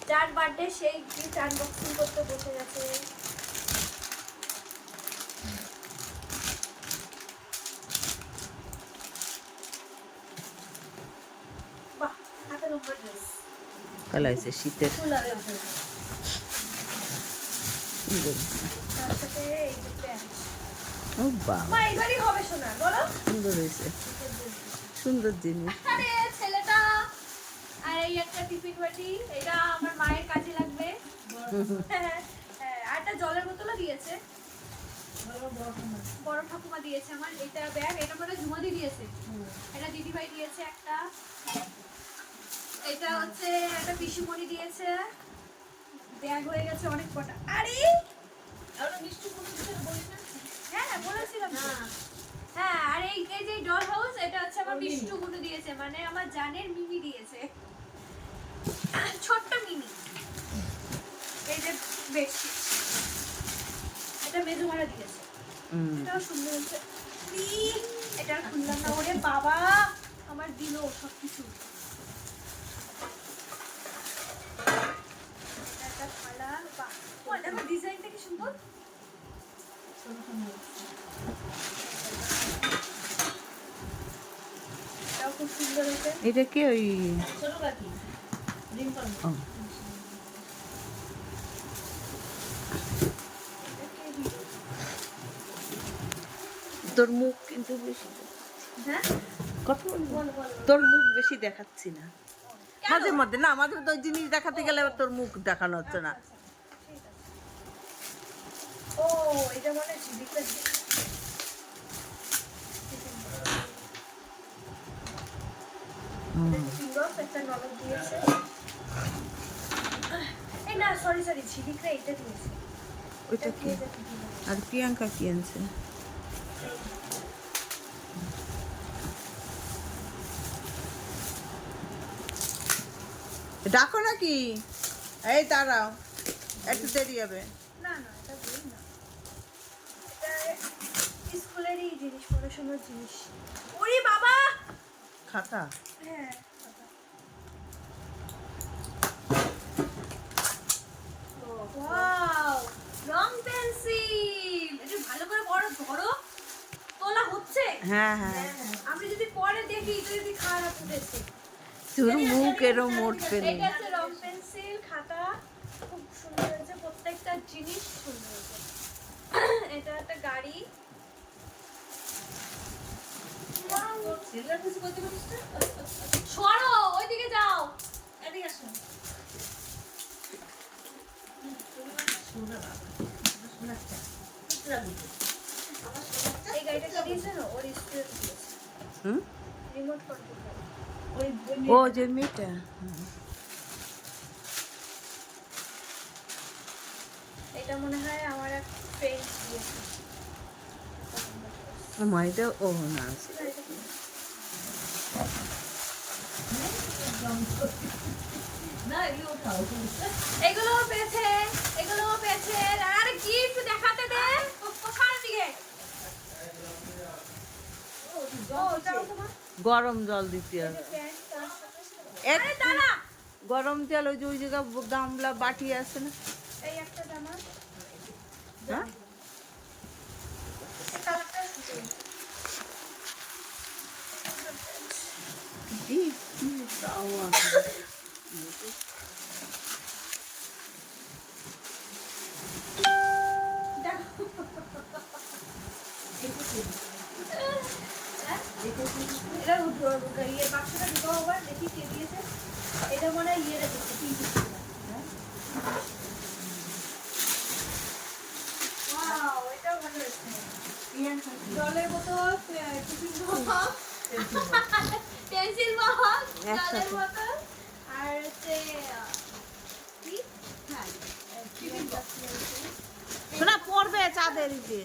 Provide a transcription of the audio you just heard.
যার বার্থডে সেই gift unboxing করতে বসে গেছে। বাহ, হাতে নম্বর ড্রেস ভালো হয়েছে শীতের। তার সাথে এই যে প্যান্ট। ও বাবা, মা এবারই হবে শোনা, বলো। সুন্দর হয়েছে, সুন্দর জিনিস। আরে ছেলেটা আর এই একটা টিফিন বাটি, এটা আমার মায়ের কাজে লাগবে। হ্যাঁ, আর একটা জলের বোতলও দিয়েছে, বড় ঠাকুমা দিয়েছে আমার। এটা ব্যাগ, এটা মানে ঝুমাদি দিয়েছে, এটা দিদিভাই দিয়েছে একটা। এটা হচ্ছে একটা পিসিমণি দিয়েছে। ব্যাগ হয়ে গেছে অনেক কটা। আরে হ্যাঁ বলেছিলাম তো। হ্যাঁ, আর এই যে ডল হাউস, এটা হচ্ছে আমার মিষ্টু গুলো দিয়েছে, মানে আমার জানের মিমি দিয়েছে, ছোট্ট মিমি। এই যে বেডশিট, এটা মেজুমারা দিয়েছে, এটাও সুন্দর হচ্ছে। এটা খুললাম না, ওরে বাবা আমার দিল সবকিছু। এটা থালা, বাহ, ও দেখো ডিজাইনটা কি সুন্দর। এটাও খুব সুন্দর হয়েছে। এটা কি ওই ও, তোর মুখ কিন্তু বেশি, হ্যাঁ কথা বল, বলো বলো। তোর মুখ বেশি দেখাচ্ছি না মাঝে মধ্যে, না মাঝে মধ্যে ওই জিনিস দেখাতে গেলে আবার তোর মুখ দেখানো হচ্ছে না। ঠিক আছে। ও এটা মনে হচ্ছে বিকেল একটা ননদ দিয়েছে। এই না সরি ঝিলিকরা এটা দিয়েছে। ওইটা কি? আর প্রিয়াঙ্কা কি আনছে? ডাকো নাকি? এই দাঁড়াও, একটু দেরি হবে। না না এটা বই না, এটা স্কুলেরই জিনিস, পড়াশোনার জিনিস। ওরে বাবা, খাতা? হ্যাঁ ওয়াও, রং পেন্সিল। এটা ভালো করে বড় ধরো, তোলা হচ্ছে। হ্যাঁ হ্যাঁ, আমি যদি পরে দেখি এটা যদি খারাপ উঠেছে। তোর মুখ এরম মোট পেলে। এটা হচ্ছে রং পেন্সিল, খাতা, খুব সুন্দর হয়েছে, প্রত্যেকটা জিনিস সুন্দর হয়েছে। এটা একটা গাড়ি। সরো, ওইদিকে যাও, এদিকে আসো। এই গাড়িটা কি দিয়েছে না, ওর স্টুডেন্ট দিয়েছে, হুম, রিমোট কন্ট্রোল। ও যে মেয়েটা। এটা মনে হয় আমার এক ফ্রেন্ড দিয়েছে। মাইটা ও না, এগুলোও পেয়েছে, এগুলোও পেয়েছে। আর গিফট দেখাতে দে ওখান দিকে। ও যাও তোমার গরম জল দিতে হবে। প্যান্ট তার সাথে। এক আরে দাঁড়া, গরম জল, ওই যে ওই জায়গা গামলা বাটি আছে না? এই একটা জামা, হ্যাঁ, এই কালারটা সুন্দর। দি কি দাওয়া। দেখো এটা ইয়ে বাক্সটা ঢুকাও আবার, দেখি কে দিয়েছে। এটা মনে হয় ইয়ে রেখেছে, পিঙ্ক। ওয়াও, এটাও ভালো হয়েছে। জলের বোতল, টিফিন বক্স, পেন্সিল বক্স, জলের বোতল, আর হচ্ছে কি? হ্যাঁ, টিফিন বক্স। শোনা পড়বে চাঁদের যে